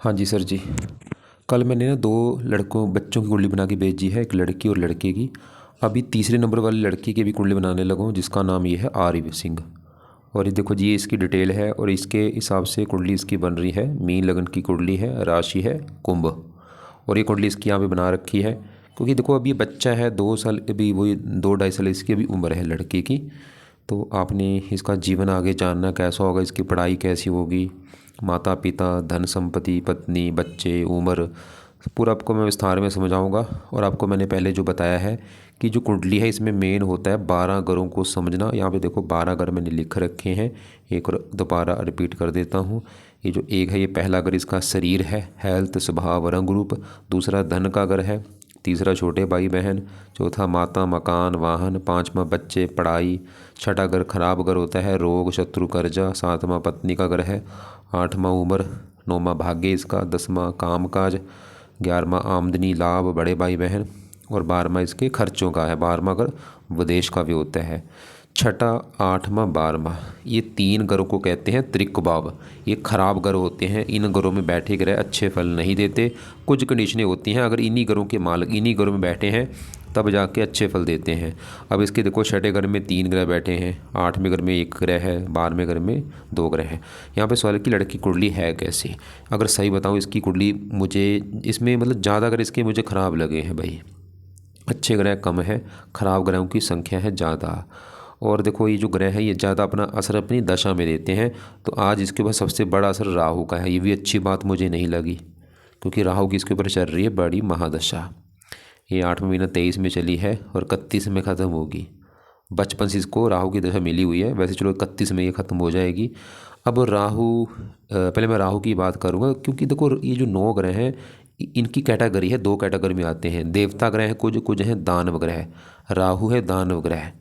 हाँ जी सर जी। कल मैंने ना दो लड़कों बच्चों की कुंडली बना के भेजी है, एक लड़की और लड़के की। अभी तीसरे नंबर वाले लड़की की भी कुंडली बनाने लगा हूँ, जिसका नाम ये है आर्य सिंह। और ये देखो जी, ये इसकी डिटेल है और इसके हिसाब से कुंडली इसकी बन रही है। मीन लगन की कुंडली है, राशि है कुंभ। और ये कुंडली इसकी यहाँ पे बना रखी है, क्योंकि देखो अभी ये बच्चा है, 2 साल, अभी वही 2 ढाई साल इसकी अभी उम्र है लड़के की। तो आपने इसका जीवन आगे जानना कैसा होगा, इसकी पढ़ाई कैसी होगी, माता पिता, धन संपत्ति, पत्नी, बच्चे, उम्र, पूरा आपको मैं विस्तार में समझाऊंगा। और आपको मैंने पहले जो बताया है कि जो कुंडली है इसमें मेन होता है 12 घरों को समझना। यहाँ पे देखो 12 घर मैंने लिख रखे हैं, एक और दोबारा रिपीट कर देता हूँ। ये जो एक है, ये पहला घर इसका शरीर है, हेल्थ, स्वभाव, रंग रूप। दूसरा धन का घर है। तीसरा छोटे भाई बहन। चौथा माता, मकान, वाहन। पांचवा बच्चे, पढ़ाई। छठा घर खराब घर होता है, रोग, शत्रु, कर्जा। सातवां पत्नी का घर है। आठवां उम्र। नौवां भाग्य इसका। 10वां काम काज। 11वां आमदनी, लाभ, बड़े भाई बहन। और 12वां इसके खर्चों का है। 12वां घर विदेश का भी होता है। छठा, 8वां, 12वां, ये 3 घरों को कहते हैं त्रिकभाव। ये खराब ग्रह होते हैं, इन घरों में बैठे ग्रह अच्छे फल नहीं देते। कुछ कंडीशनें होती हैं, अगर इन्हीं घरों के मालिक इन्हीं घरों में बैठे हैं तब जाके अच्छे फल देते हैं। अब इसके देखो, छठे घर में 3 ग्रह बैठे हैं, 8वें घर में 1 ग्रह है, 12वें घर में 2 ग्रह हैं। यहाँ पे सवाल की लड़की कुंडली है कैसी। अगर सही बताऊँ, इसकी कुंडली मुझे इसमें मतलब ज़्यादा अगर इसके मुझे ख़राब लगे हैं भाई। अच्छे ग्रह कम है, खराब ग्रहों की संख्या है ज़्यादा। और देखो, ये जो ग्रह है ये ज़्यादा अपना असर अपनी दशा में देते हैं। तो आज इसके ऊपर सबसे बड़ा असर राहु का है। ये भी अच्छी बात मुझे नहीं लगी, क्योंकि राहु की इसके ऊपर चल रही है बड़ी महादशा। ये 8वें महीना 23 में चली है और 31 में ख़त्म होगी। बचपन से इसको राहु की दशा मिली हुई है, वैसे चलो 31 में ये ख़त्म हो जाएगी। अब राहु, पहले मैं राहु की बात करूँगा, क्योंकि देखो ये जो 9 ग्रह हैं इनकी कैटेगरी है, 2 कैटेगरी में आते हैं। देवता ग्रह हैं कुछ, कुछ हैं दानव ग्रह। राहु है दानव ग्रह,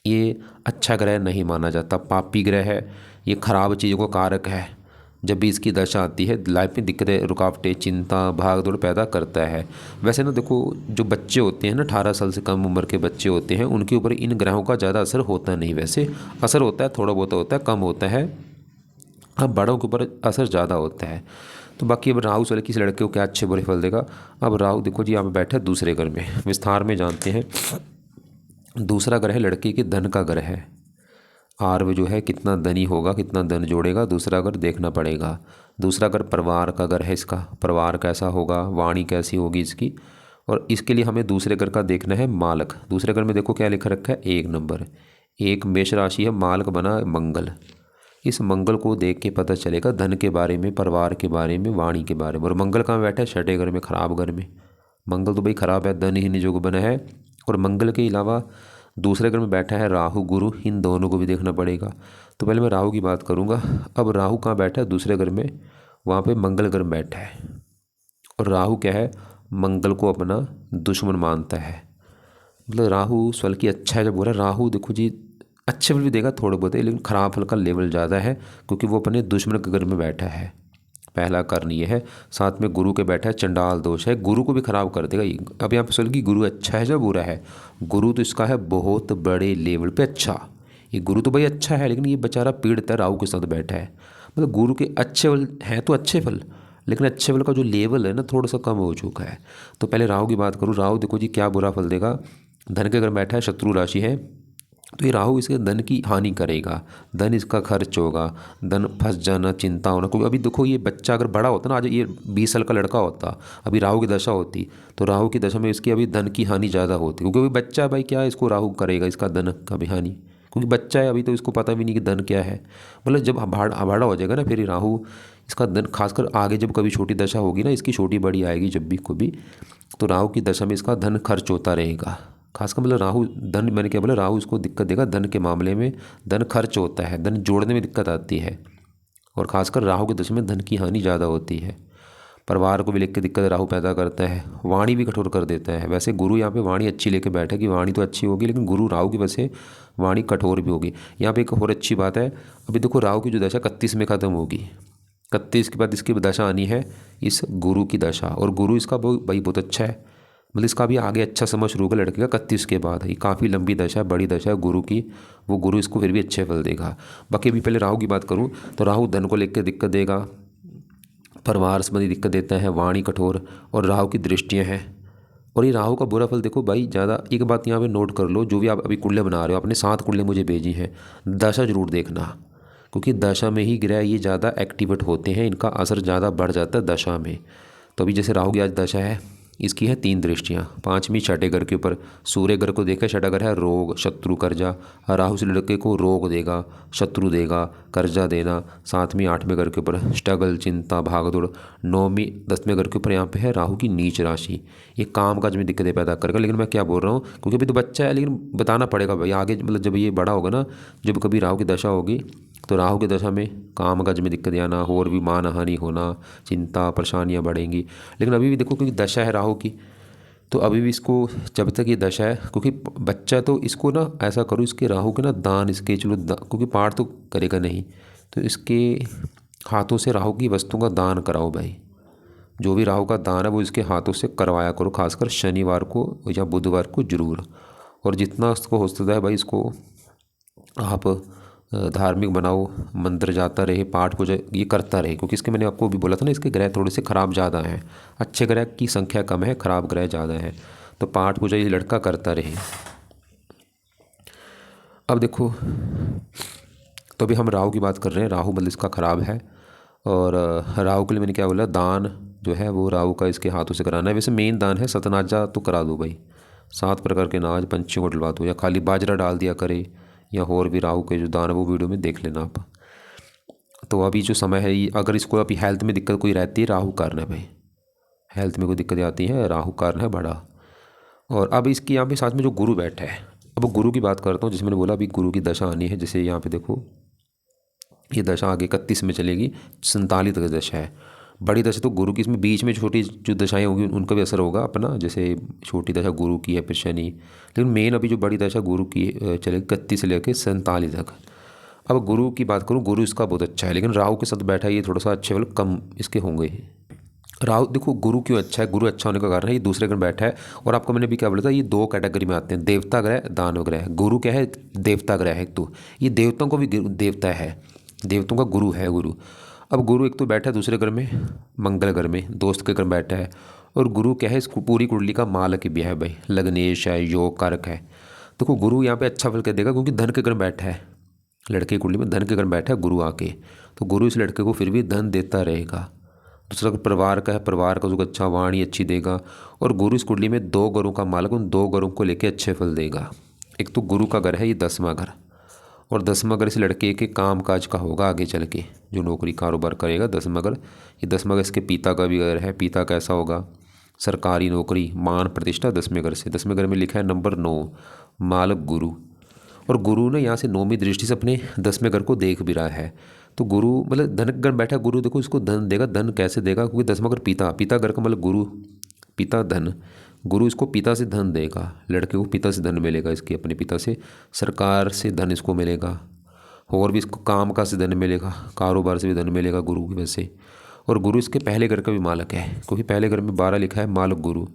ये अच्छा ग्रह नहीं माना जाता, पापी ग्रह है। ये खराब चीज़ों का कारक है। जब भी इसकी दशा आती है लाइफ में दिक्कतें, रुकावटें, चिंता, भाग दौड़ पैदा करता है। वैसे ना देखो, जो बच्चे होते हैं ना, 18 साल से कम उम्र के बच्चे होते हैं, उनके ऊपर इन ग्रहों का ज़्यादा असर होता नहीं। वैसे असर होता है, थोड़ा बहुत होता है, कम होता है। अब बड़ों के ऊपर असर ज़्यादा होता है। तो बाकी अब राहु वाले किस लड़के को क्या अच्छे बुरे फल देगा। अब राहु देखो जी, यहाँ पे बैठा है दूसरे घर में, विस्तार में जानते हैं। दूसरा घर है लड़के के धन का घर है। आर्व जो है कितना धनी होगा, कितना धन जोड़ेगा, दूसरा घर देखना पड़ेगा। दूसरा घर परिवार का घर है इसका, परिवार कैसा होगा, वाणी कैसी होगी इसकी। और इसके लिए हमें दूसरे घर का देखना है मालक। दूसरे घर में देखो क्या लिख रखा है, 1 नंबर। एक मेष राशि है, मालक बना मंगल। इस मंगल को देख के पता चलेगा धन के बारे में, परिवार के बारे में, वाणी के बारे में। और मंगल कहाँ बैठा है, छठे घर में, खराब घर में। मंगल तो भाई खराब है, धन ही नहीं जो बना है। और मंगल के अलावा दूसरे घर में बैठा है राहु, गुरु, इन दोनों को भी देखना पड़ेगा। तो पहले मैं राहु की बात करूंगा। अब राहु कहाँ बैठा है, दूसरे घर में, वहाँ पे मंगल ग्रह बैठा है। और राहु क्या है, मंगल को अपना दुश्मन मानता है। मतलब राहु फल की अच्छा है। जब बोला राहु देखो जी, अच्छे फल भी देगा थोड़े बहुत, लेकिन खराब फल का लेवल ज़्यादा है, क्योंकि वो अपने दुश्मन के घर में बैठा है। पहला कारण ये है। साथ में गुरु के बैठा है, चंडाल दोष है, गुरु को भी खराब कर देगा। अब यहाँ पे सवाल कि गुरु अच्छा है या बुरा है। गुरु तो इसका है बहुत बड़े लेवल पे अच्छा। ये गुरु तो भाई अच्छा है, लेकिन ये बेचारा पीड़ित है, राहु के साथ बैठा है। मतलब गुरु के अच्छे फल हैं तो अच्छे फल, लेकिन अच्छे फल का जो लेवल है ना थोड़ा सा कम हो चुका है। तो पहले राहु की बात करूँ। राहु देखो जी क्या बुरा फल देगा। धन के घर बैठा है, शत्रु राशि है। तो ये राहु इसके धन की हानि करेगा, धन इसका खर्च होगा, धन फंस जाना, चिंता होना। क्योंकि अभी देखो, ये बच्चा अगर बड़ा होता ना, आज ये 20 साल का लड़का होता, अभी राहु की दशा होती, तो राहु की दशा में इसकी अभी धन की हानि ज़्यादा होती। क्योंकि अभी बच्चा है भाई, क्या है, इसको राहु करेगा इसका धन का भी हानि। क्योंकि बच्चा है अभी, तो इसको पता भी नहीं कि धन क्या है। मतलब जब बड़ा हो जाएगा ना, फिर राहु इसका धन, खासकर आगे जब कभी छोटी दशा होगी ना, इसकी छोटी बड़ी आएगी जब भी कभी, तो राहु की दशा में इसका धन खर्च होता रहेगा। खासकर मतलब राहु धन, मैंने क्या बोला, राहु इसको दिक्कत देगा धन के मामले में। धन खर्च होता है, धन जोड़ने में दिक्कत आती है। और खासकर राहु के दशा में धन की हानि ज़्यादा होती है। परिवार को भी लेकर दिक्कत राहु पैदा करता है। वाणी भी कठोर कर देता है। वैसे गुरु यहाँ पे वाणी अच्छी लेके बैठा है कि वाणी तो अच्छी होगी, लेकिन गुरु राहु की वजह से वाणी कठोर भी होगी। यहाँ पे एक और अच्छी बात है, अभी देखो राहु की जो दशा 31 में ख़त्म होगी। 31 के बाद इसकी दशा आनी है इस गुरु की दशा। और गुरु इसका भाई बहुत अच्छा है। मतलब इसका भी आगे अच्छा समय शुरू होगा लड़के का 31 के बाद। ये काफ़ी लंबी दशा है, बड़ी दशा है गुरु की। वो गुरु इसको फिर भी अच्छे फल देगा। बाकी अभी पहले राहु की बात करूँ तो राहु धन को लेकर दिक्कत देगा, परिवार संबंधी दिक्कत देता है, वाणी कठोर और राहु की दृष्टियाँ हैं। और ये राहु का बुरा फल देखो भाई ज़्यादा, एक बात यहाँ पे नोट कर लो, जो भी आप अभी कुंडली बना रहे हो, अपने 7 कुंडली मुझे भेजी हैं, दशा जरूर देखना, क्योंकि दशा में ही ग्रह ये ज़्यादा एक्टिवेट होते हैं, इनका असर ज़्यादा बढ़ जाता है दशा में। तो अभी जैसे राहु की आज दशा है, इसकी है 3 दृष्टियाँ। 5वीं छठे घर के ऊपर सूर्य ग्रह को देखा, छठा घर है रोग शत्रु कर्जा, राहु से लड़के को रोग देगा, शत्रु देगा, कर्जा देना। 7वीं 8वें घर के ऊपर स्ट्रगल, चिंता, भागदौड़। 9वीं 10वें घर के ऊपर यहाँ पे है राहु की नीच राशि, ये काम काज में दिक्कतें पैदा करेगा। लेकिन मैं क्या बोल रहा हूँ, क्योंकि अभी तो बच्चा है, लेकिन बताना पड़ेगा भाई आगे, मतलब जब ये बड़ा होगा ना, जब कभी राहु की दशा होगी, तो राहु की दशा में काम काज में दिक्कत आना, और भी मान हानि होना, चिंता परेशानियाँ बढ़ेंगी। लेकिन अभी भी देखो क्योंकि दशा है राहु की, तो अभी भी इसको जब तक ये दशा है, क्योंकि बच्चा तो इसको ना ऐसा करो, इसके राहु के ना दान, इसके चलो क्योंकि पाठ तो करेगा नहीं, तो इसके हाथों से राहु की वस्तुओं का दान कराओ भाई। जो भी राहु का दान है वो इसके हाथों से करवाया करो, खासकर शनिवार को या बुधवार को जरूर। और जितना इसको हो सकता है भाई, इसको आप धार्मिक बनाओ, मंदिर जाता रहे, पाठ पूजा ये करता रहे, क्योंकि इसके मैंने आपको भी बोला था ना, इसके ग्रह थोड़े से खराब ज़्यादा हैं, अच्छे ग्रह की संख्या कम है, खराब ग्रह ज़्यादा है। तो पाठ पूजा ये लड़का करता रहे। अब देखो, तो अभी हम राहु की बात कर रहे हैं, राहु मतलब इसका खराब है। और राहु के लिए मैंने क्या बोला, दान जो है वो राहु का इसके हाथों से कराना है। वैसे मेन दान है सतनाजा, तो करा दो भाई, 7 प्रकार के अनाज पंछियों को डलवा दो, या खाली बाजरा डाल दिया करे, या और भी राहु के जो दान है वो वीडियो में देख लेना आप। तो अभी जो समय है, ये अगर इसको अभी हेल्थ में दिक्कत कोई रहती है, राहु कारण है भाई, हेल्थ में कोई दिक्कत आती है, राहु कारण है बड़ा। और अब इसकी यहाँ पे साथ में जो गुरु बैठा है, अब गुरु की बात करता हूँ, जिसमें मैंने बोला अभी गुरु की दशा आनी है। जैसे यहाँ पे देखो, ये दशा आगे 31 में चलेगी, 47 तक दशा है। बड़ी दशा तो गुरु की, इसमें बीच में छोटी जो दशाएं होंगी उनका भी असर होगा अपना, जैसे छोटी दशा गुरु की है, फिर शनि। लेकिन मेन अभी जो बड़ी दशा गुरु की चलेगी 31 से लेकर 47 तक। अब गुरु की बात करूँ, गुरु इसका बहुत अच्छा है, लेकिन राहु के साथ बैठा है, ये थोड़ा सा अच्छे वाले कम इसके होंगे। राहु देखो गुरु क्यों अच्छा है, गुरु अच्छा होने का कारण है ये दूसरे ग्रह बैठा है। और आपको मैंने भी क्या बोला था, ये 2 कैटेगरी में आते हैं, देवता ग्रह, दानव ग्रह। गुरु क्या है, देवता ग्रह है। तो ये देवताओं को भी देवता है, देवताओं का गुरु है गुरु। अब गुरु एक तो बैठा है दूसरे घर में, मंगल घर में, दोस्त के घर में बैठा है। और गुरु क्या है, इस पूरी कुंडली का मालक भी है भाई, लग्नेश है, योग कारक है। देखो गुरु यहाँ पे अच्छा फल कर देगा, क्योंकि धन के घर में बैठा है, लड़के की कुंडली में धन के घर में बैठा है गुरु आके, तो गुरु इस लड़के को फिर भी धन देता रहेगा। दूसरा परिवार का है, परिवार का उसको अच्छा वाणी अच्छी देगा। और गुरु इस कुंडली में 2 घरों का मालक, उन 2 घरों को लेके अच्छे फल देगा। एक तो गुरु का घर है ये 10वां घर, और 10वां घर इस लड़के के काम काज का होगा आगे चल के, जो नौकरी कारोबार करेगा 10वां घर। ये 10वां घर इसके पिता का भी घर है, पिता कैसा होगा, सरकारी नौकरी, मान प्रतिष्ठा 10वें घर से। 10वें घर में लिखा है नंबर 9, मालक गुरु। और गुरु ने यहाँ से 9वीं दृष्टि से अपने 10वें घर को देख भी रहा है। तो गुरु मतलब धन घर बैठा गुरु, देखो इसको धन देगा। धन कैसे देगा, क्योंकि 10वां घर पिता, पिता घर का मतलब गुरु, पिता धन, गुरु इसको पिता से धन देगा, लड़के को पिता से धन मिलेगा, इसके अपने पिता से, सरकार से धन इसको मिलेगा, और भी इसको काम का से धन मिलेगा, कारोबार से भी धन मिलेगा गुरु की वजह से। और गुरु इसके पहले घर का भी मालक है, क्योंकि पहले घर में 12 लिखा है, मालक गुरु।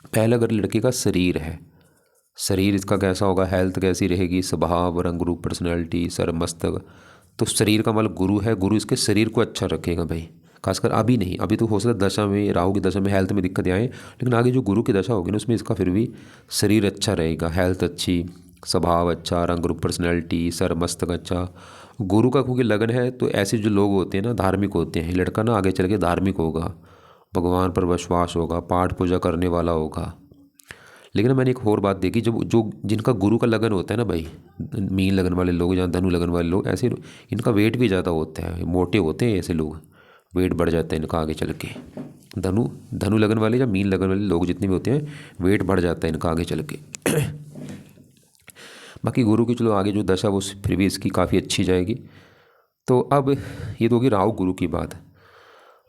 पहला घर लड़के का शरीर है, शरीर इसका कैसा होगा, हेल्थ कैसी रहेगी, स्वभाव, रंग रूप, पर्सनैलिटी, सर मस्तक। तो शरीर का मतलब गुरु है, गुरु इसके शरीर को अच्छा रखेगा भाई, खासकर अभी नहीं, अभी तो हो सकता है दशा में, राहु की दशा में हेल्थ में दिक्कतें आए, लेकिन आगे जो गुरु की दशा होगी ना उसमें इसका फिर भी शरीर अच्छा रहेगा, हेल्थ अच्छी, स्वभाव अच्छा, रंग रूप, पर्सनैलिटी, सर मस्तक अच्छा। गुरु का क्योंकि लगन है, तो ऐसे जो लोग होते हैं ना धार्मिक होते हैं, लड़का ना आगे चल के धार्मिक होगा, भगवान पर विश्वास होगा, पाठ पूजा करने वाला होगा। लेकिन मैंने एक और बात देखी, जब जो जिनका गुरु का लगन होता है ना भाई, मीन लगन वाले लोग या धनु लगन वाले लोग, ऐसे इनका वेट भी ज़्यादा होता है, मोटे होते हैं ऐसे लोग, वेट बढ़ जाता है इनका आगे चल के। धनु लगन वाले या मीन लगन वाले लोग जितने भी होते हैं, वेट बढ़ जाता है इनका आगे चल के। बाकी गुरु की चलो आगे जो दशा वो फिर भी इसकी काफ़ी अच्छी जाएगी। तो अब ये तो होगी राहु गुरु की बात।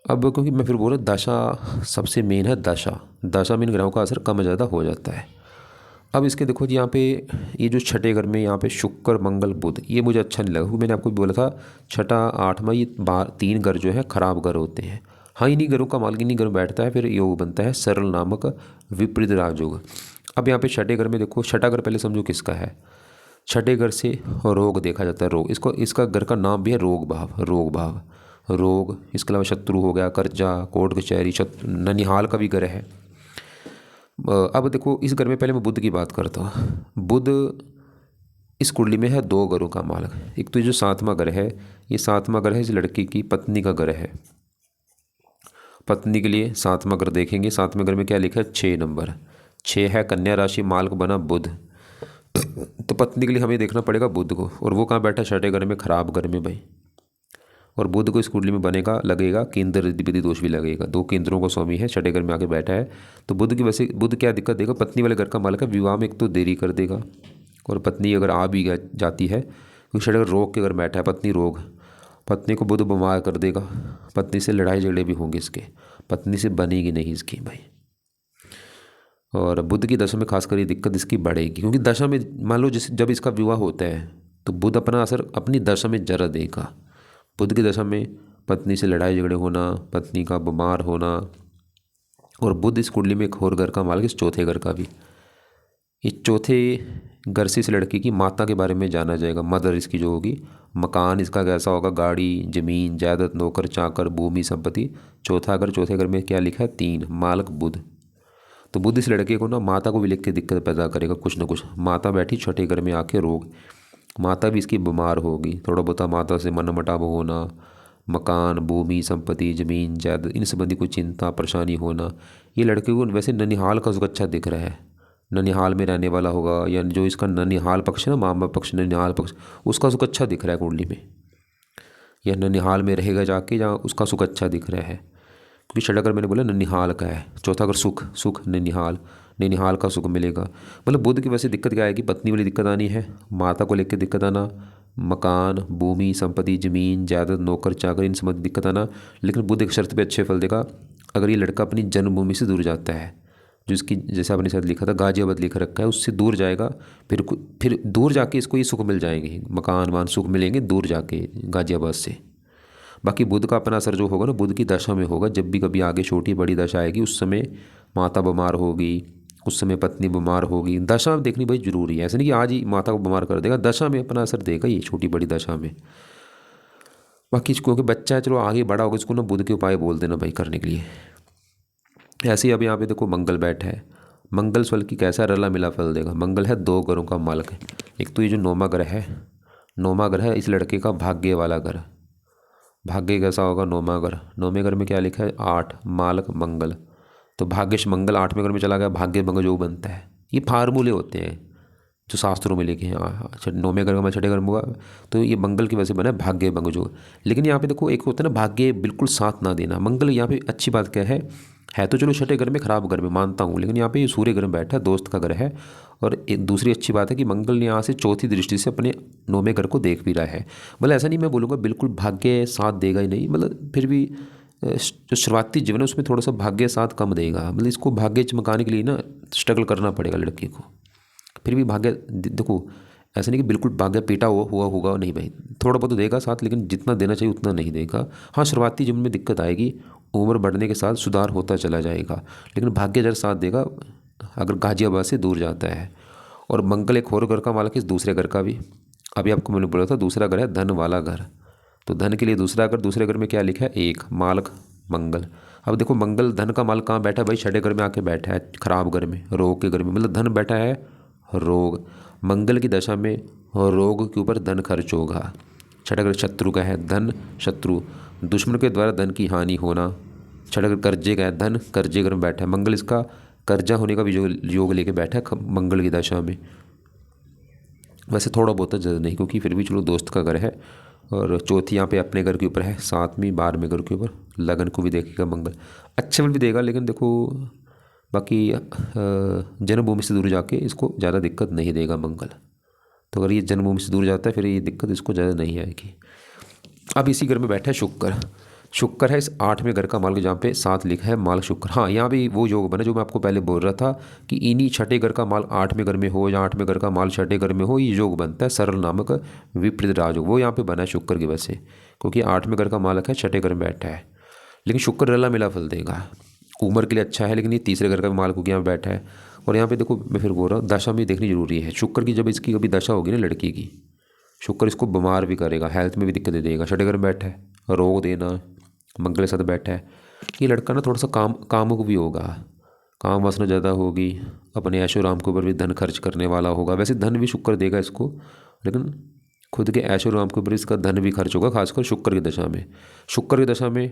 अब क्योंकि मैं फिर बोल रहा दशा सबसे मेन है, दशा में इन ग्रहों का असर कम ज़्यादा हो जाता है। अब इसके देखो जी, यहाँ पे ये जो छठे घर में यहाँ पे शुक्र मंगल बुध, ये मुझे अच्छा नहीं लगा, क्योंकि मैंने आपको भी बोला था 6, 8वां ये 3 घर जो है खराब घर होते हैं। हाँ, इन्हीं घरों का मालिक इन्हीं घर में बैठता है, फिर योग बनता है सरल नामक विपरीत राजयोग। अब यहाँ पे छठे घर में देखो, छठा घर पहले समझो किसका है, छठे घर से रोग देखा जाता है, रोग, इसका घर का नाम भी है रोग भाव, रोग भाव। रोग, इसके अलावा शत्रु हो गया, कर्जा, कोर्ट कचहरी, ननिहाल का भी ग्रह है। अब देखो इस घर में पहले मैं बुध की बात करता हूँ। बुध इस कुंडली में है 2 ग्रहों का मालक। एक तो ये जो 7वां ग्रह है, ये 7वां ग्रह है इस लड़के की पत्नी का ग्रह है। पत्नी के लिए 7वां ग्रह देखेंगे। 7वें ग्रह में क्या लिखा है? 6 नंबर, 6 है, कन्या राशि, मालक बना बुध। तो पत्नी के लिए हमें देखना पड़ेगा बुध को, और वो कहाँ बैठा है? 6ठे घर में, खराब घर में भाई। और बुध को इस कुंडली में बनेगा, लगेगा केंद्र अधिपति दोष भी लगेगा। 2 केंद्रों को स्वामी है, 6ठे घर में आके बैठा है। तो बुध की वैसे बुध क्या दिक्कत देगा? पत्नी वाले घर का मालक है, विवाह में एक तो देरी कर देगा, और पत्नी अगर आ भी जाती है, क्योंकि 6ठे घर रोग के घर बैठा है, पत्नी रोग, पत्नी को बुध बीमार कर देगा। पत्नी से लड़ाई झगड़े भी होंगे इसके, पत्नी से बनेगी नहीं इसकी भाई। और बुध की दशा में खासकर ये दिक्कत इसकी बढ़ेगी, क्योंकि दशा में मान लो जब इसका विवाह होता है तो बुध अपना असर अपनी दशा में जरा देगा। बुध की दशा में पत्नी से लड़ाई झगड़े होना, पत्नी का बीमार होना। और बुध इस कुंडली में एक और घर का मालिक, इस 4थे घर का भी। इस 4थे घर से इस लड़की की माता के बारे में जाना जाएगा, मदर इसकी जो होगी। मकान इसका कैसा होगा? गाड़ी, जमीन, जायदाद, नौकर चाकर, भूमि, संपत्ति। 4था घर, 4थे घर में क्या लिखा है? 3, मालक बुध। तो बुध इस लड़के को ना माता को भी लिख के दिक्कत पैदा करेगा कुछ ना कुछ। माता बैठी 6ठे घर में आके, रोग, माता भी इसकी बीमार होगी, थोड़ा बहुत माता से मनमुटाव होना, मकान, भूमि, संपत्ति, जमीन, जायदाद, इन संबंधी कोई चिंता परेशानी होना। ये लड़के को वैसे ननिहाल का सुख अच्छा दिख रहा है, ननिहाल में रहने वाला होगा, या जो इसका ननिहाल पक्ष है ना, मामा पक्ष, ननिहाल पक्ष, उसका सुख अच्छा दिख रहा है कुंडली में, या ननिहाल में रहेगा जाके, जहाँ उसका सुख अच्छा दिख रहा है। क्योंकि 6ठा घर मैंने बोला ननिहाल का है, 4था घर सुख, सुख ननिहाल, ननिहाल का सुख मिलेगा। मतलब बुध की वैसे दिक्कत क्या आएगी? पत्नी वाली दिक्कत आनी है, माता को लेकर दिक्कत आना, मकान, भूमि, संपत्ति, जमीन, जायदाद, नौकर चाकर, इन संबंधी दिक्कत आना। लेकिन बुध एक शर्त पे अच्छे फल देगा, अगर ये लड़का अपनी जन्मभूमि से दूर जाता है, जो इसकी जैसे आपने शायद लिखा था गाजियाबाद लिखा रखा है, उससे दूर जाएगा, फिर दूर जाके इसको ये सुख मिल जाएंगे, मकान वान सुख मिलेंगे दूर जाके गाजियाबाद से। बाकी बुध का अपना असर जो होगा ना, बुध की दशा में होगा। जब भी कभी आगे छोटी बड़ी दशा आएगी, उस समय माता बीमार होगी, उस समय पत्नी बीमार होगी। दशा देखनी भाई जरूरी है, ऐसे नहीं कि आज ही माता को बीमार कर देगा, दशा में अपना असर देगा ये, छोटी बड़ी दशा में। बाकी क्योंकि बच्चा है, चलो आगे बड़ा होगा, इसको ना बुध के उपाय बोल देना भाई करने के लिए। ऐसे ही अब यहाँ पे देखो मंगल बैठा है। मंगल फल की कैसा रला मिला फल देगा। मंगल है 2 ग्रहों का मालक है। एक तो ये जो 9वां ग्रह है, 9वां ग्रह है इस लड़के का भाग्य वाला ग्रह। भाग्य कैसा होगा? 9वां घर, 9वें घर में क्या लिखा है? 8, मालक मंगल। तो भाग्यश मंगल 8वें घर में चला गया, भाग्य भंग जो बनता है। ये फार्मूले होते हैं जो शास्त्रों में लिखे हैं। 9वें घर का 6ठे घर में हुआ, तो ये मंगल की वजह से बना है भाग्य भंग जो। लेकिन यहाँ पे देखो एक होता है ना भाग्य बिल्कुल साथ ना देना। मंगल यहाँ पे अच्छी बात क्या है तो चलो 6ठे घर में, खराब घर में मानता हूँ, लेकिन यहाँ पे ये सूर्य घर में बैठा है, दोस्त का घर है। और एक दूसरी अच्छी बात है कि मंगल ने यहाँ से 4थी दृष्टि से अपने 9वें घर को देख भी रहा है। मतलब ऐसा नहीं मैं बोलूँगा बिल्कुल भाग्य साथ देगा ही नहीं, मतलब फिर भी जो शुरुआती जीवन है उसमें थोड़ा सा भाग्य साथ कम देगा। मतलब इसको भाग्य चमकाने के लिए ना स्ट्रगल करना पड़ेगा लड़के को। फिर भी भाग्य देखो, ऐसा नहीं कि बिल्कुल भाग्य पीटा हुआ होगा, नहीं भाई, थोड़ा बहुत तो देगा साथ, लेकिन जितना देना चाहिए उतना नहीं देगा। हाँ, शुरुआती जीवन में दिक्कत आएगी, उम्र बढ़ने के साथ सुधार होता चला जाएगा, लेकिन भाग्य जरा साथ देगा अगर गाजियाबाद से दूर जाता है। और मंगल एक और घर का मालक है, इस दूसरे घर का भी। अभी आपको मैंने बोला था दूसरा घर है धन वाला घर, तो धन के लिए दूसरा घर, दूसरे घर में क्या लिखा है? 1, मालक मंगल। अब देखो मंगल धन का मालक कहाँ बैठा है भाई? 6ठे घर में आके बैठा है, खराब घर में, रोग के घर में। मतलब धन बैठा है रोग, मंगल की दशा में रोग के ऊपर धन खर्च होगा। 6ठा घर शत्रु का है, धन शत्रु, दुश्मन के द्वारा धन की हानि होना। 6ठा घर कर्जे का है, धन कर्जे घर में बैठा है, मंगल इसका कर्जा होने का भी योग लेके बैठा है मंगल की दशा में। वैसे थोड़ा बहुत ज़्यादा नहीं, क्योंकि फिर भी चलो दोस्त का घर है। और 4थी यहाँ पे अपने घर के ऊपर है, 7वीं 12वें घर के ऊपर, लगन को भी देखेगा मंगल, अच्छे फल भी देगा। लेकिन देखो बाकी जन्मभूमि से दूर जाके इसको ज़्यादा दिक्कत नहीं देगा मंगल। तो अगर ये जन्मभूमि से दूर जाता है फिर ये दिक्कत इसको ज़्यादा नहीं आएगी। अब इसी घर में बैठा है शुक्र। शुक्र है इस 8वें घर का मालक, जहाँ पे 7 लिखा है मालक शुक्र। हाँ, यहाँ भी वो योग बना जो मैं आपको पहले बोल रहा था कि इन्हीं 6ठे घर का माल 8वें घर में हो या 8वें घर का माल 6ठे घर में हो, ये योग बनता है सरल नामक विपरीत राजयोग। वो यहाँ पे बना है शुक्र की वजह से, क्योंकि 8वें घर का मालक है, 6ठे घर में बैठा है। लेकिन शुक्र रला मिला फल देगा, उम्र के लिए अच्छा है, लेकिन ये तीसरे घर का भी मालक यहाँ बैठा है। और यहाँ पे देखो मैं फिर बोल रहा हूँ दशा में देखनी जरूरी है शुक्र की। जब इसकी कभी दशा होगी ना लड़की की, शुक्र इसको बीमार भी करेगा, हेल्थ में भी दिक्कत दे देगा। 6ठे घर में बैठा है, रोग देना, मंगल के साथ बैठा है। ये लड़का ना थोड़ा सा कामुक भी होगा, काम वासना ज़्यादा होगी, अपने ऐशो आराम के ऊपर भी धन खर्च करने वाला होगा। वैसे धन भी शुक्र देगा इसको, लेकिन खुद के ऐशो आराम के ऊपर इसका धन भी खर्च होगा, खासकर शुक्र की दशा में। शुक्र की दशा में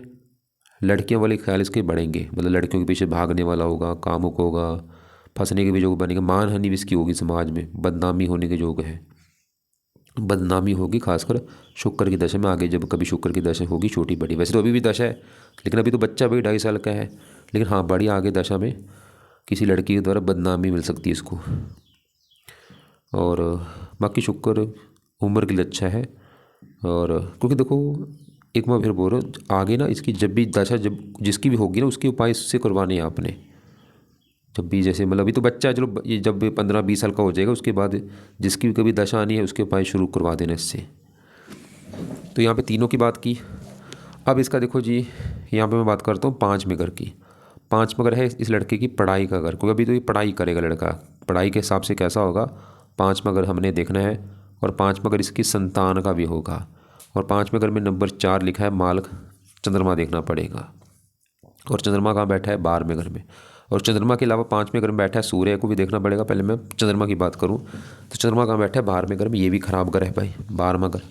लड़कियों वाले ख्याल इसके बढ़ेंगे, मतलब लड़कियों के पीछे भागने वाला होगा, कामुक होगा, फंसने के भी योग बनेंगे, मानहानि भी इसकी होगी, समाज में बदनामी होने के योग है, बदनामी होगी खासकर शुक्र की दशा में। आगे जब कभी शुक्र की दशा होगी छोटी बड़ी, वैसे तो अभी भी दशा है, लेकिन अभी तो बच्चा भाई 2.5 साल का है, लेकिन हाँ बड़ी आगे दशा में किसी लड़की के द्वारा बदनामी मिल सकती है इसको। और बाकी शुक्र उम्र के लिए अच्छा है। और क्योंकि देखो एक मैं फिर बोल रहा हूँ, आगे ना इसकी जब भी दशा जब जिसकी भी होगी ना, उसके उपाय इससे करवाने हैं आपने। जब भी जैसे मतलब अभी तो बच्चा है, चलो ये जब 15-20 साल का हो जाएगा उसके बाद जिसकी भी कभी दशा आनी है उसके उपाय शुरू करवा देना इससे। तो यहाँ पे तीनों की बात की। अब इसका देखो जी, यहाँ पे मैं बात करता हूँ 5 में घर की। 5 में घर है इस लड़के की पढ़ाई का घर, क्योंकि अभी तो ये पढ़ाई करेगा लड़का, पढ़ाई के हिसाब से कैसा होगा 5 में घर हमने देखना है। और 5 में घर इसकी संतान का भी होगा। और 5 में घर में नंबर 4 लिखा है मालक, चंद्रमा देखना पड़ेगा। और चंद्रमा कहाँ बैठा है 12वें घर में। और चंद्रमा के अलावा 5वें घर में बैठा है सूर्य को भी देखना पड़ेगा। पहले मैं चंद्रमा की बात करूँ तो चंद्रमा कहाँ बैठा है 12वें घर में, ये भी खराब घर है भाई 12वां घर,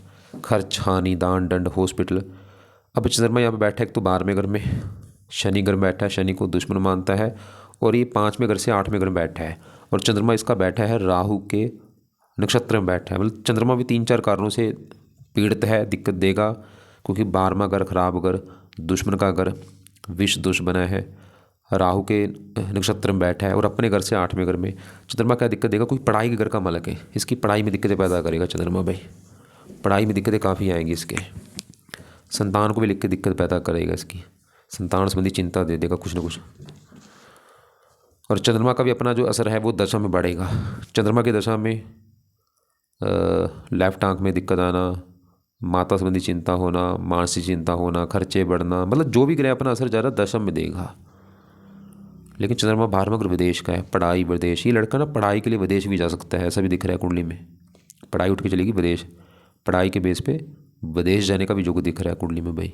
खर्च हानि दान दंड हॉस्पिटल। अब चंद्रमा यहाँ पे बैठा है एक तो 12वें घर में, शनि घर में बैठा है, शनि को दुश्मन मानता है। और ये 5वें घर से 8वें घर में बैठा है। और चंद्रमा इसका बैठा है राहु के नक्षत्र में बैठा है। मतलब चंद्रमा भी 3-4 कारणों से पीड़ित है, दिक्कत देगा, क्योंकि 12वां घर खराब घर, दुश्मन का घर, विष दोष बना है, राहु के नक्षत्र में बैठा है। और अपने घर से 8वें घर में चंद्रमा क्या दिक्कत देगा, कोई पढ़ाई के घर का मालक है, इसकी पढ़ाई में दिक्कतें पैदा करेगा चंद्रमा भाई, पढ़ाई में दिक्कतें काफ़ी आएंगी इसके। संतान को भी लिख के दिक्कत पैदा करेगा, इसकी संतान संबंधी चिंता दे देगा कुछ ना कुछ। और चंद्रमा का भी अपना जो असर है वो दशा में बढ़ेगा। चंद्रमा की दशा में लेफ्ट आंख में दिक्कत आना, माता संबंधी चिंता होना, मानसिक चिंता होना, खर्चे बढ़ना, मतलब जो भी ग्रह अपना असर ज़्यादा दशा में देगा। लेकिन चंद्रमा 12वां ग्रह विदेश का है, पढ़ाई विदेश, ये लड़का ना पढ़ाई के लिए विदेश भी जा सकता है, ऐसा भी दिख रहा है कुंडली में। पढ़ाई उठ के चलेगी विदेश, पढ़ाई के बेस पे विदेश जाने का भी योग दिख रहा है कुंडली में भाई।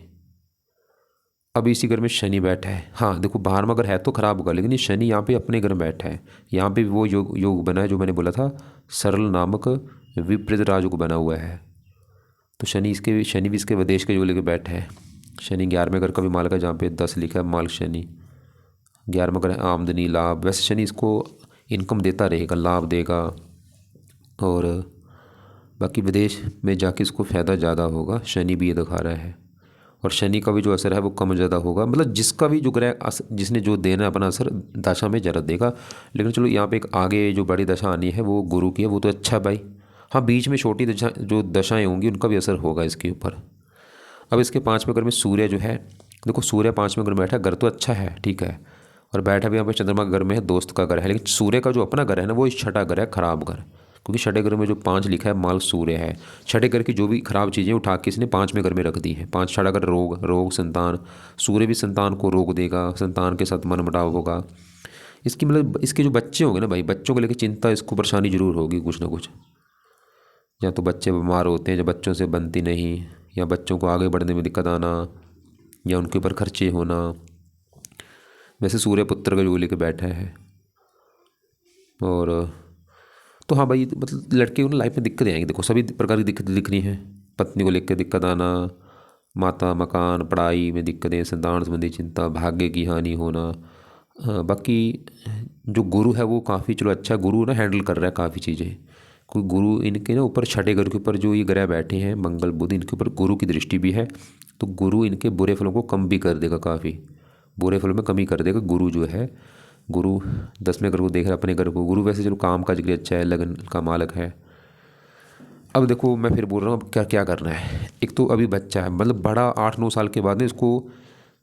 अब इसी घर में शनि बैठा है। हाँ देखो 12वां घर है तो खराब होगा, लेकिन ये शनि यहाँ पे अपने घर में बैठा है, यहाँ पे वो योग बना है जो मैंने बोला था, सरल नामक विपरीत राजयोग बना हुआ है। तो शनि भी इसके विदेश के योग लेके बैठा है। शनि 11वें घर का भी मालक है, जहाँ पे 10 लिखा है मालक शनि। 11वां घर है आमदनी लाभ, वैसे शनि इसको इनकम देता रहेगा, लाभ देगा। और बाकी विदेश में जाके इसको फ़ायदा ज़्यादा होगा, शनि भी ये दिखा रहा है। और शनि का भी जो असर है वो कम ज़्यादा होगा, मतलब जिसका भी जो ग्रह जिसने जो देना है अपना असर दशा में ज़्यादा देगा। लेकिन चलो यहाँ पे एक आगे जो बड़ी दशा आनी है वो गुरु की है, वो तो अच्छा भाई। हाँ बीच में छोटी दशा जो दशाएँ होंगी उनका भी असर होगा इसके ऊपर। अब इसके 5वें घर में सूर्य जो है, देखो सूर्य 5वें घर में बैठा है, घर तो अच्छा है ठीक है, और बैठा भी यहाँ पे चंद्रमा का घर में है, दोस्त का घर है। लेकिन सूर्य का जो अपना घर है ना वो छठा घर है, खराब घर, क्योंकि छठे घर में जो 5 लिखा है माल सूर्य है। छठे घर की जो भी खराब चीज़ें उठा के इसने 5वें घर में रख दी है। 5 छठा घर रोग संतान, सूर्य भी संतान को रोग देगा, संतान के साथ मनमुटाव होगा। इसकी मतलब इसके जो बच्चे होंगे ना भाई, बच्चों को लेकर चिंता, इसको परेशानी जरूर होगी कुछ ना कुछ। या तो बच्चे बीमार होते हैं, जब बच्चों से बनती नहीं, या बच्चों को आगे बढ़ने में दिक्कत आना, या उनके ऊपर खर्चे होना। वैसे सूर्य पुत्र का जो लेके बैठा है। और तो हाँ भाई, मतलब लड़के को ना लाइफ में दिक्कतें आएंगी, देखो सभी प्रकार की दिक्कतें दिख रही हैं। पत्नी को लेकर दिक्कत आना, माता मकान पढ़ाई में दिक्कतें, संतान संबंधी चिंता, भाग्य की हानि होना। बाकी जो गुरु है वो काफ़ी चलो अच्छा, गुरु ना हैंडल कर रहा है काफ़ी चीज़ें। कोई गुरु इनके ना ऊपर छठे घर के ऊपर जो ये ग्रह बैठे हैं मंगल बुध, इनके ऊपर गुरु की दृष्टि भी है, तो गुरु इनके बुरे फलों को कम भी कर देगा, काफ़ी बुरे फलों में कमी कर देगा गुरु जो है। गुरु 10वें घर को देख रहा है, अपने घर को। गुरु वैसे चलो काम काज के लिए अच्छा है, लगन का मालक है। अब देखो मैं फिर बोल रहा हूँ अब क्या क्या करना है। एक तो अभी बच्चा है, मतलब बड़ा 8-9 साल के बाद ना इसको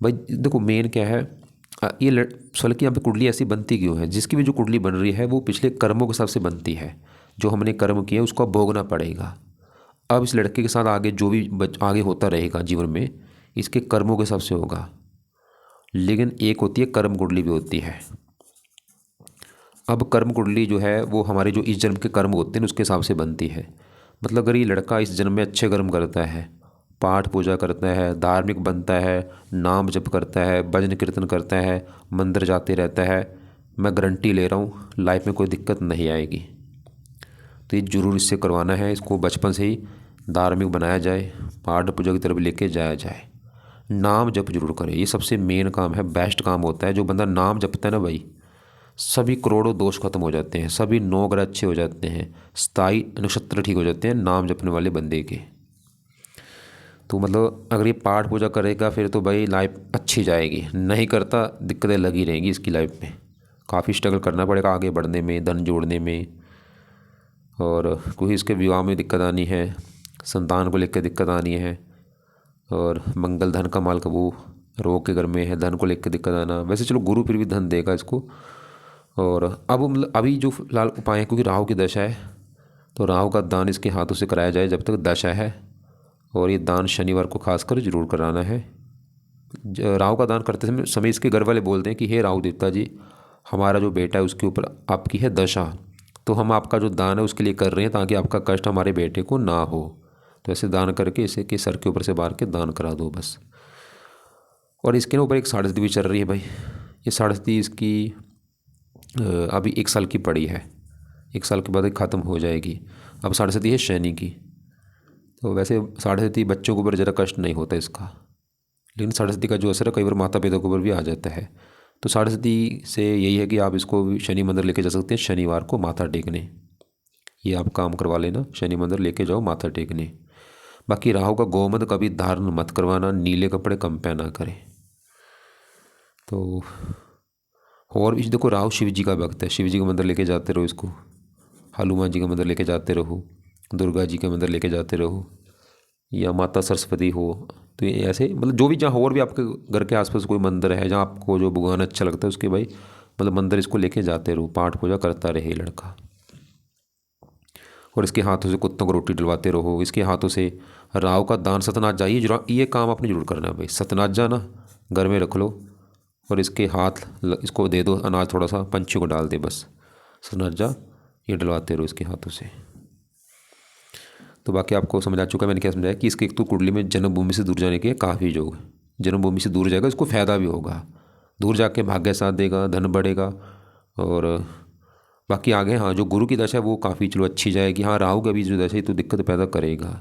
भाई देखो मेन क्या है, ये साल की यहाँ पे कुंडली ऐसी बनती क्यों है, जिसकी भी जो कुंडली बन रही है वो पिछले कर्मों के हिसाब से बनती है। जो हमने कर्म किए उसको भोगना पड़ेगा। अब इस लड़के के साथ आगे जो भी आगे होता रहेगा जीवन में, इसके कर्मों के हिसाब से होगा। लेकिन एक होती है कर्म कुंडली भी होती है। अब कर्म कुंडली जो है वो हमारे जो इस जन्म के कर्म होते हैं उसके हिसाब से बनती है। मतलब अगर ये लड़का इस जन्म में अच्छे कर्म करता है, पाठ पूजा करता है, धार्मिक बनता है, नाम जप करता है, भजन कीर्तन करता है, मंदिर जाते रहता है, मैं गारंटी ले रहा हूँ लाइफ में कोई दिक्कत नहीं आएगी। तो ये जरूर इससे करवाना है, इसको बचपन से ही धार्मिक बनाया जाए, पाठ पूजा की तरफ लेके जाया जाए। नाम जप जरूर करें, ये सबसे मेन काम है, बेस्ट काम होता है। जो बंदा नाम जपता है ना भाई, सभी करोड़ों दोष खत्म हो जाते हैं, सभी 9 ग्रह अच्छे हो जाते हैं, 27 नक्षत्र ठीक हो जाते हैं नाम जपने वाले बंदे के। तो मतलब अगर ये पाठ पूजा करेगा फिर तो भाई लाइफ अच्छी जाएगी, नहीं करता दिक्कतें लगी रहेंगी इसकी लाइफ में। काफ़ी स्ट्रगल करना पड़ेगा आगे बढ़ने में, धन जोड़ने में, और कोई इसके विवाह में दिक्कत आनी है, संतान को लेकर दिक्कत आनी है, और मंगल धन का माल कबू रोग के घर में है, धन को लेकर दिक्कत आना। वैसे चलो गुरु फिर भी धन देगा इसको। और अब मतलब अभी जो फिलहाल उपाय है, क्योंकि राहु की दशा है तो राहु का दान इसके हाथों से कराया जाए जब तक दशा है, और ये दान शनिवार को खासकर जरूर कराना है। राहु का दान करते समय इसके घर वाले बोलते हैं कि हे राहु देवता जी, हमारा जो बेटा है उसके ऊपर आपकी है दशा, तो हम आपका जो दान है उसके लिए कर रहे हैं ताकि आपका कष्ट हमारे बेटे को ना हो। तो ऐसे दान करके इसे के सर के ऊपर से बार के दान करा दो बस। और इसके ऊपर एक साढ़े भी चल रही है भाई, ये साढ़े इसकी अभी 1 साल की पड़ी है, 1 साल के बाद ख़त्म हो जाएगी। अब साढ़े है शनि की। तो वैसे साढ़े बच्चों के ऊपर ज़रा कष्ट नहीं होता इसका, लेकिन साढ़े का जो असर है कई बार माता पिता के ऊपर भी आ जाता है। तो साढ़े से यही है कि आप इसको शनि मंदिर लेके जा सकते हैं शनिवार को माथा टेकने, ये आप काम करवा लेना, शनि मंदिर लेके जाओ माथा टेकने। बाकी राहु का गोमद कभी धारण मत करवाना, नीले कपड़े कम पहना करें। तो और इस देखो राहु शिव जी का भक्त है, शिव जी का मंदिर लेके जाते रहो इसको, हनुमान जी का मंदिर लेके जाते रहो, दुर्गा जी का मंदिर लेके जाते रहो, या माता सरस्वती हो। तो ये ऐसे मतलब जो भी जहाँ और भी आपके घर के आसपास कोई मंदिर है जहाँ आपको जो भगवान अच्छा लगता है उसके भाई मतलब मंदिर इसको लेके जाते रहो, पाठ पूजा करता रहे ये लड़का। और इसके हाथों से कुत्तों को रोटी डलवाते रहो, इसके हाथों से राहु का दान सतनाज जाइए जरूर, ये काम आपने जरूर करना है भाई। सतनाजा ना घर में रख लो और इसके हाथ इसको दे दो अनाज, थोड़ा सा पंछी को डाल दे बस, सतनाजा ये डलवाते रहो इसके हाथों से। तो बाकी आपको समझ आ चुका है मैंने क्या समझाया कि इसके एक तो कुंडली में जन्मभूमि से दूर जाने के काफ़ी योग, जन्मभूमि से दूर जाएगा इसको फ़ायदा भी होगा, दूर जाके भाग्य साथ देगा, धन बढ़ेगा। और बाकी आगे हाँ जो गुरु की दशा है वो काफ़ी चलो अच्छी जाएगी। हाँ राहु का भी जो दशा है तो दिक्कत पैदा करेगा,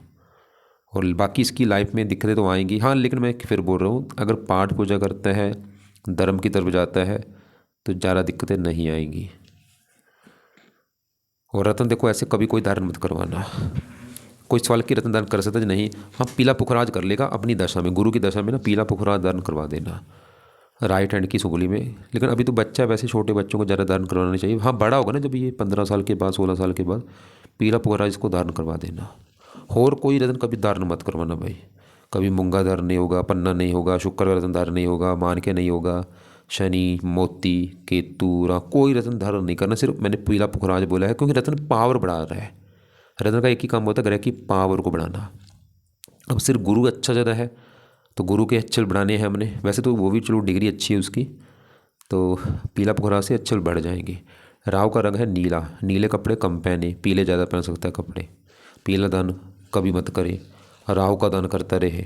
और बाकी इसकी लाइफ में दिक्कतें तो आएंगी। हाँ लेकिन मैं फिर बोल रहा हूँ अगर पाठ पूजा करता है, धर्म की तरफ जाता है तो ज़्यादा दिक्कतें नहीं आएंगी। और रतन देखो ऐसे कभी कोई धारण मत करवाना, कोई सवाल की रत्न दान कर सकता है नहीं। हाँ पीला पुखराज कर लेगा अपनी दशा में, गुरु की दशा में ना पीला पुखराज दान करवा देना राइट हैंड की सुगली में। लेकिन अभी तो बच्चा है, वैसे छोटे बच्चों को ज़्यादा दान करवाना चाहिए। हाँ बड़ा होगा ना जब ये 15 साल के बाद 16 साल के बाद पीला पुखराज इसको दान करवा देना। और कोई रत्न कभी दान मत करवाना भाई, कभी मूंगा दान नहीं होगा, पन्ना नहीं होगा, शुक्र का रत्न दान नहीं होगा, मान के नहीं होगा, शनि मोती केतु कोई रत्न धारण नहीं करना। सिर्फ मैंने पीला पुखराज बोला है क्योंकि रत्न पावर बढ़ा रहा है, रत्न का एक ही काम होता है ग्रह की पावर को बढ़ाना। अब सिर्फ गुरु अच्छा ज़्यादा है तो गुरु के अच्छल बढ़ाने हैं हमने, वैसे तो वो भी चलो डिग्री अच्छी है उसकी, तो पीला पुखरा से अच्छल बढ़ जाएंगे। राहु का रंग है नीला, नीले कपड़े कम पहने, पीले ज़्यादा पहन सकता है कपड़े। पीला दान कभी मत करे, राहु का दान करता रहे।